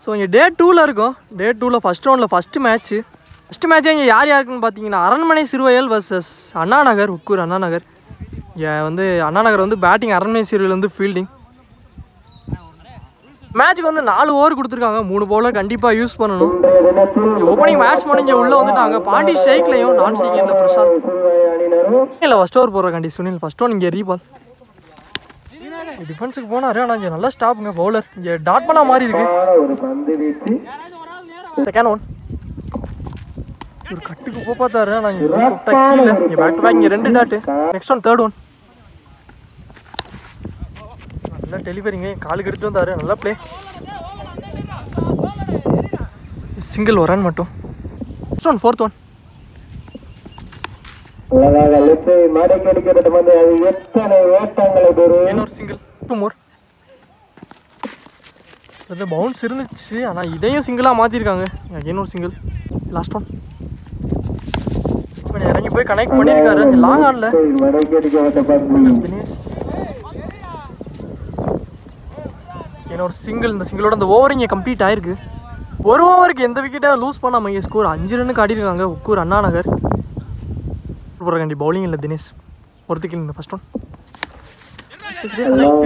So இங்கே டே 2ல் இருக்கும். டே 2ல் ஃபஸ்ட் ரவுண்டில் ஃபஸ்ட்டு மேட்ச்சு இங்கே யார் யாருக்குன்னு பார்த்தீங்கன்னா அரண்மனை சிறுவயல் வர்சஸ் அண்ணா நகர், உக்கூர் அண்ணா நகர். இங்கே வந்து அண்ணா நகர் வந்து பேட்டிங், அரண்மனை சிறுவயல் வந்து ஃபீல்டிங். மேட்ச்சுக்கு வந்து 4 ஓவர் கொடுத்துருக்காங்க. 3 பவுலர் கண்டிப்பாக யூஸ் பண்ணணும். ஓப்பனிங் மேட்ச் முடிஞ்ச உள்ளே வந்துட்டாங்க. பாண்டி ஸ்ட்ரைக்லையும் நான் ஸ்ட்ரைக்கில் பிரசாந்த் இல்லை ஃபஸ்ட் ஓவர் போடுறாண்டி சுனில். ஃபஸ்ட் ஒன் இங்கே ரீபால் டிஃபென்ஸுக்கு போனார். ஆனால் இங்கே நல்லா ஸ்டாப்புங்க பவுலர். இங்கே டாட் பண்ண மாதிரி இருக்கு. செகண்ட் ஒன் ஒரு கட்டுக்கு போய் பார்த்தாரு. ஆனால் இங்கே கீழே இங்கே பேக் டு பேக் இங்கே 2 dot. Next one third one நல்லா டெலிவரிங்க. காலுக்கு எடுத்து வந்தார். நல்லா பிளே. சிங்கிள் ஒரு ரன் மட்டும். நெக்ஸ்ட் ஒன் ஃபோர்த் ஒன் இன்னொரு சிங்கிள். 2 more. அது பவுன்ஸ் இருந்துச்சு. ஆனால் இதையும் சிங்கிளாக மாற்றிருக்காங்க. இன்னொரு சிங்கிள். லாஸ்ட் ஒன் இறங்கி போய் கனெக்ட் பண்ணியிருக்காரு. லாங் ஆனில் தினேஷ் இன்னொரு சிங்கிள். இந்த சிங்கிளோட அந்த ஓவர் இங்கே கம்ப்ளீட் ஆயிருக்கு. ஒரு ஓவருக்கு எந்த விக்கெட்டாக லூஸ் பண்ணாமல் இங்கே ஸ்கோர் 5 ரன்னுக்கு ஆடிருக்காங்க உக்கூர் அண்ணா நகர். போடுறாண்டி பவுலிங் இல்லை தினேஷ். ஒருத்துக்கு இந்த ஃபஸ்ட் ஒன்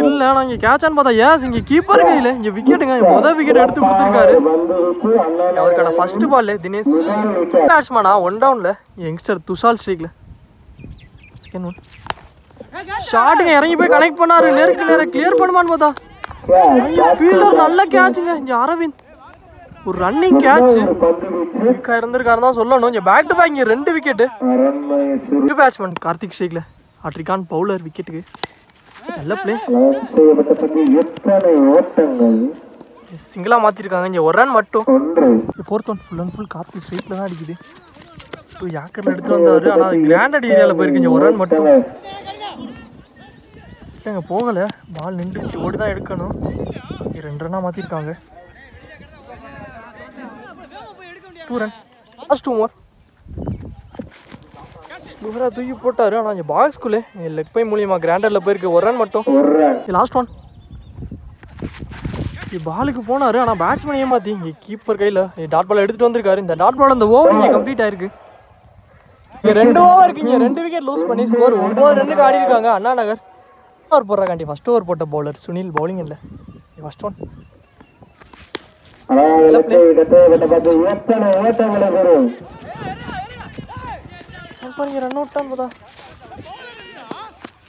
இல்லை. ஆனால் இங்கே கேட்சான்னு பார்த்தா ஏஸ் இங்கே கீப்பர் கையில் இங்கே விக்கெட்டுங்க. முதல் விக்கெட் எடுத்து கொடுத்துருக்காரு. அவருக்கான ஃபர்ஸ்ட் பால் தினேஷ். பேட்ஸ்மேனா 1 டவுனில் யங்ஸ்டர் துஷால் ஸ்ட்ரைக்கில். செகண்ட் ஒன் ஷாட்டுங்க இறங்கி போய் கனெக்ட் பண்ணாரு. நேருக்கு கிளியர் பண்ணுமான்னு பார்த்தா ஃபீல்டர் நல்ல கேட்சுங்க. இங்கே அரவிந்த் ஒரு ரன்னிங் கேட்ச் இருந்திருக்காரு தான் சொல்லணும். இங்கே பேக் டு பேக் இங்கே 2 விக்கெட்டு. பேட்ஸ்மேன் கார்த்திக் ஸ்ட்ரைக்கில். அட்ரிகான் பவுலர் விக்கெட்டுக்கு. நல்ல பிளே. சிங்கிளாக மாற்றிருக்காங்க. இங்கே 1 ரன் மட்டும். Fourth one full and full Karthik ஸ்ட்ரைக்கில் தான் அடிக்குது. யாக்கரில் எடுத்துகிட்டு வந்தார். ஆனால் கிராண்டட் ஏரியாவில் போயிருக்கு. இங்கே 1 ரன் மட்டும். இல்லைங்க போகலை. பால் நின்றுச்சு. ஓடி தான் எடுக்கணும். 2 ரன்னாக மாற்றிருக்காங்க. 2 ரன். Last 2 more. ஸ்லூவராக தூக்கி போட்டார். ஆனால் இங்கே பாக்ஸ்குள்ளே லெக் பை மூலியமாக கிராண்டரில் போயிருக்கு. 1 ரன் மட்டும். லாஸ்ட் ஒன் பாலுக்கு போனார். ஆனால் பேட்ஸ்மேன் ஏமாற்றி இங்கே கீப்பர் கையில் டாட் பால் எடுத்துகிட்டு வந்திருக்காரு. இந்த டாட் பால் அந்த ஓவர் இங்கே கம்ப்ளீட் ஆயிருக்கு. இங்கே 2 ஓவருக்கு இங்கே 2 விக்கெட் லூஸ் பண்ணி ஸ்கோர் 9 ரன்னுக்கு ஆடி இருக்காங்க Anna Nagar. Over போடுறாக்காண்டி first over போட்ட பவுலர் சுனில் பவுலிங் இல்லை. ஃபஸ்ட் ஒன் ரன் அவுட் தான் போதா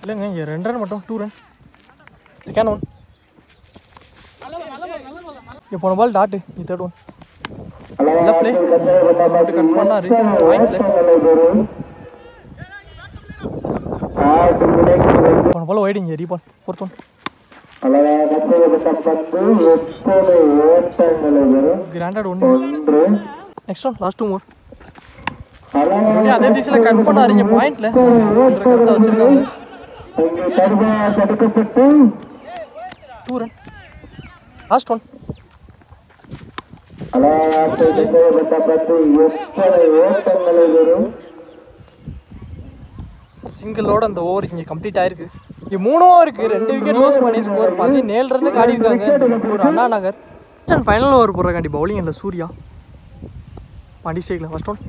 இல்லைங்க. இங்கே 2 ரன் மட்டும். 2 ரன். செகண்ட் ஒன் இங்கே போன பால் டாட்டு. தேர்ட் ஒன் நல்ல பிளே. கட் பண்ணாரு பாயிண்ட்ல. போன பால் வைடு. இங்கே rebowl. Fourth one granted 1. Next one lost 2 more. அதே திசையில் கட் பண்ணாரு. இங்கே பாயிண்ட்ல கரெக்டாக வச்சிருக்காங்க. 2 ரன். லாஸ்ட் ஒன் சிங்கிளோட அந்த ஓவர் இங்கே கம்ப்ளீட் ஆயிருக்கு. இங்கே 3 ஓவருக்கு 2 விக்கெட் லூஸ் பண்ணி ஸ்கோர் 17 ரன்னுக்கு ஆடி இருக்காங்க ஒரு அண்ணா நகர். ஃபைனல் ஓவர் போடுறாக்காண்டி பவுலிங் இல்லை சூர்யா பாண்டி ஸ்ட்ரைக்கில். ஃபர்ஸ்ட் ஒன்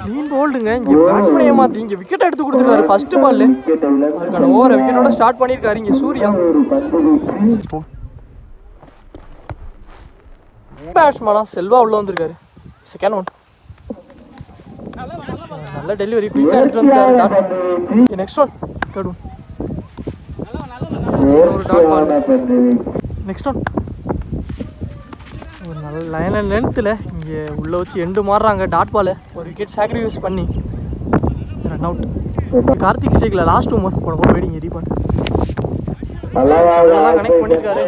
க்ளீன் போல்டுங்க. இங்கே பேட்ஸ்மேன் ஏமாற்றி இங்கே விக்கெட் எடுத்து கொடுத்துருக்காரு. ஃபர்ஸ்ட் பால் அதுக்கான ஓவரை விக்கெட்டோட ஸ்டார்ட் பண்ணியிருக்காரு இங்கே சூர்யா. பேட்ஸ்மேனா செல்வா உள்ள வந்திருக்காரு. செகண்ட் ஒன் நல்ல டெலிவரி குயிக்காக எடுத்துட்டு வந்துருக்காரு. நெக்ஸ்ட் ஒன் தேர்ட் ஒன் ஒரு டாட் பால். நெக்ஸ்ட் ஒன் ஒரு நல்ல லைன் அண்ட் லென்த்தில் இங்கே உள்ளே வச்சு எண்டு மாறுறாங்க. டாட் பால் ஒரு விக்கெட் சாக்ரிஃபைஸ் பண்ணி ரன் அவுட். கார்த்திக் ஸ்ட்ரைக்கில் லாஸ்ட் 2 more போன போல் வெயிடிங் ரீபால் கனெக்ட் பண்ணியிருக்காரு.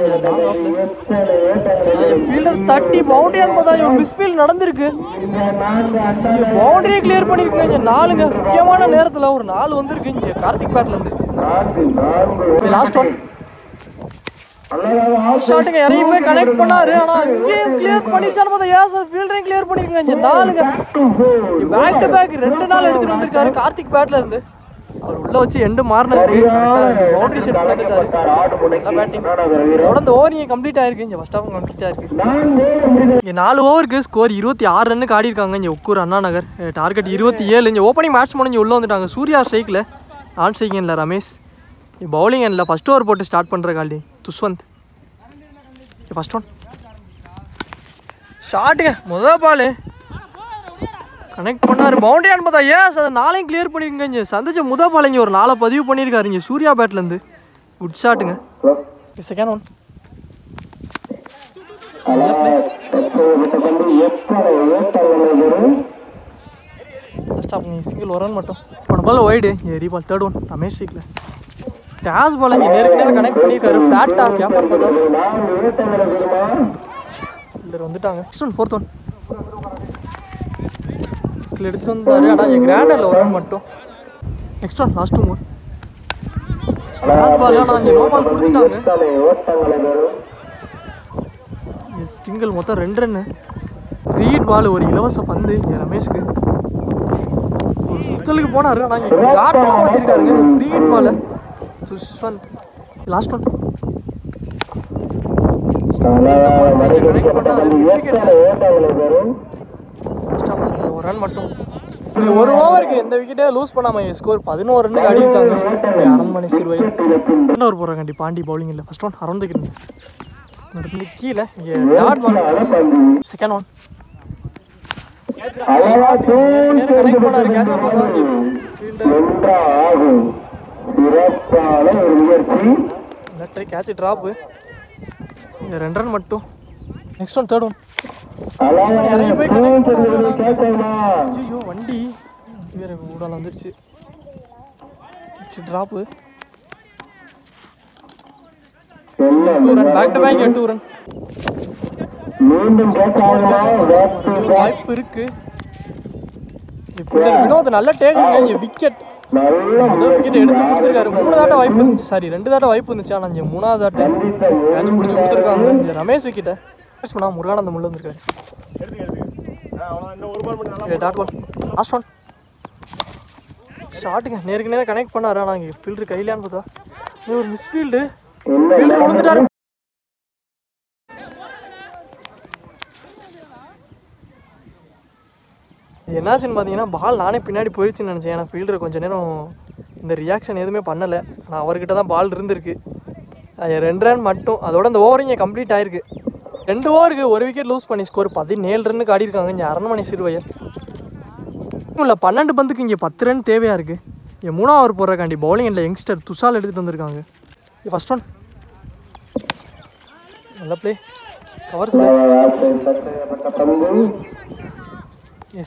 ஃபீல்டர் தட்டி பவுண்டரியான்னு பார்த்தா மிஸ்ஃபீல்ட் நடந்திருக்கு. பவுண்டரியை கிளியர் பண்ணியிருக்குங்க. இங்கே 4ங்க முக்கியமான நேரத்தில் ஒரு 4 வந்திருக்கு இங்கே கார்த்திக் பேட்லேருந்து. லாஸ்ட் ஒன் ஷாட்டுங்க இறங்கி போய் கனெக்ட் பண்ணாரு. ஆனால் இங்கேயும் கிளியர் பண்ணிருச்சான்னு பார்த்தா ஏன் ஃபீல்டரையும் கிளியர் பண்ணியிருக்குங்க. இங்கே 4ங்க பேக் டு பேக் 2 நாள் எடுத்துகிட்டு வந்திருக்காரு கார்த்திக் பேட்ல இருந்து. அவர் உள்ள வச்சு எண்டு மாறினதுக்கு பவுண்டரி ஷெட் வந்துட்டாரு. நல்லா பேட்டிங். அதோட இந்த ஓவர் இங்கே கம்ப்ளீட் ஆயிருக்கு. இங்கே ஃபர்ஸ்ட் ஹாஃப் கம்ப்ளீட் ஆயிருக்கு. இங்கே 4 ஓவருக்கு ஸ்கோர் 26 ரன்னுக்கு ஆடி இருக்காங்க. இங்கே உக்கூர் அண்ணா நகர். டார்கெட் 27. இங்கே ஓப்பனிங் பேட்ஸ்மேன் இங்கே உள்ளே வந்துட்டாங்க. சூர்யா ஸ்ட்ரைக்கில், நான் ஸ்ட்ரைக்கிங் இல்லை ரமேஷ். பவுலிங் எண்ணில் ஃபஸ்ட் ஓவர் போட்டு ஸ்டார்ட் பண்ணுற கால்டி துஷ்வந்த். ஃபஸ்ட் ஒன் ஷாட்டுங்க, முதல் பால் கனெக்ட் பண்ணார். பவுண்டரியான்னு பார்த்தா ஏஸ் அதை 4ஐயும் கிளியர் பண்ணியிருக்கீங்க. இங்கே சந்திச்ச முதல் பால் இங்கே ஒரு 4 பதிவு பண்ணியிருக்காரு இங்கே சூர்யா பேட்லேருந்து. குட் ஷாட்டுங்க. செகண்ட் ஒன் சிங்கிள் ஒரு ரன் மட்டும். போன பால் ஒய்டு. ஏரி பால் தேர்ட் ஒன் ரமேஷ் ஸ்ட்ரீக்கில். டேஸ் பால் இங்கே நேருக்கு நேரம் கனெக்ட் பண்ணியிருக்காரு. ஃப்ளாட்டாக கேப்பர் பார்த்தா இல்லை வந்துட்டாங்க. நெக்ஸ்ட் ஒன் ஃபோர்த் ஒன் எடுத்துகிட்டு வந்தார். ஆனால் இங்கே கிராண்டரில் ஒரு ரன் மட்டும். நெக்ஸ்ட் ஒன் லாஸ்ட் 2 மூணு லாஸ்ட் பால். ஆனால் இங்கே நோ பால் கொடுத்துட்டாங்க. சிங்கிள் மொத்தம் 2 ரன்னு. ஃப்ரீட் பால் ஒரு இலவச பந்து இங்கே ரமேஷ்க்கு. ஒரு சுத்தலுக்கு போனார். ஆனால் இங்கே காட்டெல்லாம் மாற்றிருக்காருங்க ஃப்ரீட் பால். சுஷ்வந்த் லாஸ்ட் ஒன் கனெக்ட் பண்ணார். ஒரு ரன் மட்டும். ஒரு ஓவருக்கு எந்த விக்கெட்டே லூஸ் பண்ணாமல் ஸ்கோர் 11 ரன்னுக்கு ஆடி இருக்காங்க. அரண்மனை சிறுவை ஓவர் போடுறாங்க. பாண்டி பவுலிங் இல்லை. ஃபர்ஸ்ட் ஒன் அரௌண்ட் விக்கெட் கீழே. இங்கே dot ball. Second one connect பண்ணாரு. கேட்சர் பார்த்தா லெட்டர் கேட்ச் ட்ராப்பு. இங்கே 2 ரன் மட்டும். நெக்ஸ்ட் ஒன் தேர்ட் ஒன் இறங்கி போய் கனெக்ட் பண்ணாரு. ஐயோ வண்டி வேறு ஊடால வந்துடுச்சு. Drop. 2 run back to back. 2 run வாய்ப்பு இருக்கு. வினோத் நல்ல டேக். விக்கெட் முதல் விக்கெட் எடுத்து கொடுத்துருக்காரு. 3 தாட்ட வாய்ப்பு இருந்துச்சு. சாரி 2 தாட்ட வாய்ப்பு இருந்துச்சு. ஆனால் இங்கே 3வது தாட்ட மேட்ச் பிடிச்சி கொடுத்துருக்காங்க. இங்கே ரமேஷ் விக்கெட்டை பேஸ் பண்ணால் முருகானந்தம் உள்ள வந்துருக்காரு. டாட் பால் லாஸ்ட் ஒன் ஷாட்டுங்க. நேருக்கு நேரம் கனெக்ட் பண்ணாரு. ஆனால் இங்கே ஃபீல்டர் கையிலான்னு பார்த்தா ஒரு மிஸ்ஃபீல்டு. ஃபீல்டர் விழுந்துட்டாரு. என்னாச்சுன்னு பார்த்தீங்கன்னா பால் நானே பின்னாடி போயிடுச்சுன்னு நினச்சேன். ஏன்னா ஃபீல்டர் கொஞ்சம் நேரம் இந்த ரியாக்ஷன் எதுவுமே பண்ணலை. ஆனால் அவர்கிட்ட தான் பால் இருந்திருக்கு. 2 ரன் மட்டும். அதோட இந்த ஓவர் இங்கே கம்ப்ளீட் ஆயிருக்கு. 2 ஓவருக்கு 1 விக்கெட் லூஸ் பண்ணி ஸ்கோர் 17 ரன்னுக்கு ஆடி இருக்காங்க. இங்கே அரண்மனை சிறுவையர் இல்லை 12 பந்துக்கு இங்கே 10 ரன் தேவையாக இருக்குது. இங்கே 3வது ஓவர் போடுறக்காண்டி பவுலிங் இல்லை யங்ஸ்டர் துஷால் எடுத்துகிட்டு வந்திருக்காங்க. ஃபர்ஸ்ட் ஒன் நல்ல பிளே கவர்ஸில்.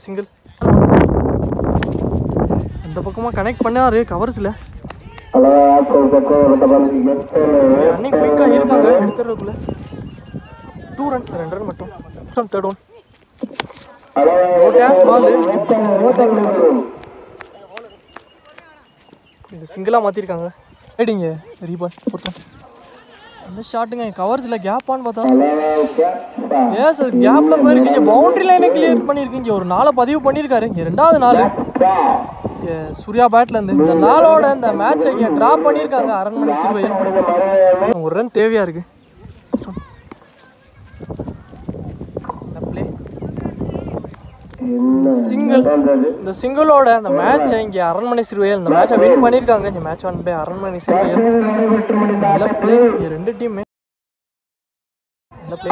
சிங்கிள் அந்த பக்கமாக கனெக்ட் பண்ணாரு கவர்ஸில். ரன்னிங் குயிக்காக இருக்காங்க எடுத்துறதுக்குள்ள. 2 ரன் 2 ரன் மட்டும். தேர்ட் ஒன் பால் இது சிங்கிளாக மாற்றிருக்காங்க. ரைடிங்க ரீபால் போட்டோம். அந்த ஷாட்டுங்க கவர்ஸில் கேப்பான்னு பார்த்தா ஏஸ் அது கேப்பில் போயிருக்கீங்க. பவுண்டரி லைனை கிளியர் பண்ணியிருக்கீங்க. ஒரு 4 பதிவு பண்ணியிருக்காரு. இங்கே 2வது 4 சூர்யா பேட்லேருந்து. இந்த 4ஓட இந்த மேட்சை இங்கே ட்ராப் பண்ணியிருக்காங்க அரண்மனை சிறுவையில். 1 ரன் தேவையாக இருக்குது. சிங்கிள். இந்த சிங்கிளோட இந்த மேட்சை இங்கே அரண்மனை சிறுவையில் இந்த மேட்சை வின் பண்ணியிருக்காங்க. இந்த மேட்ச் வந்து அரண்மனை சிறுவையில் நல்ல பிளே. 2 டீமே நல்ல பிளே.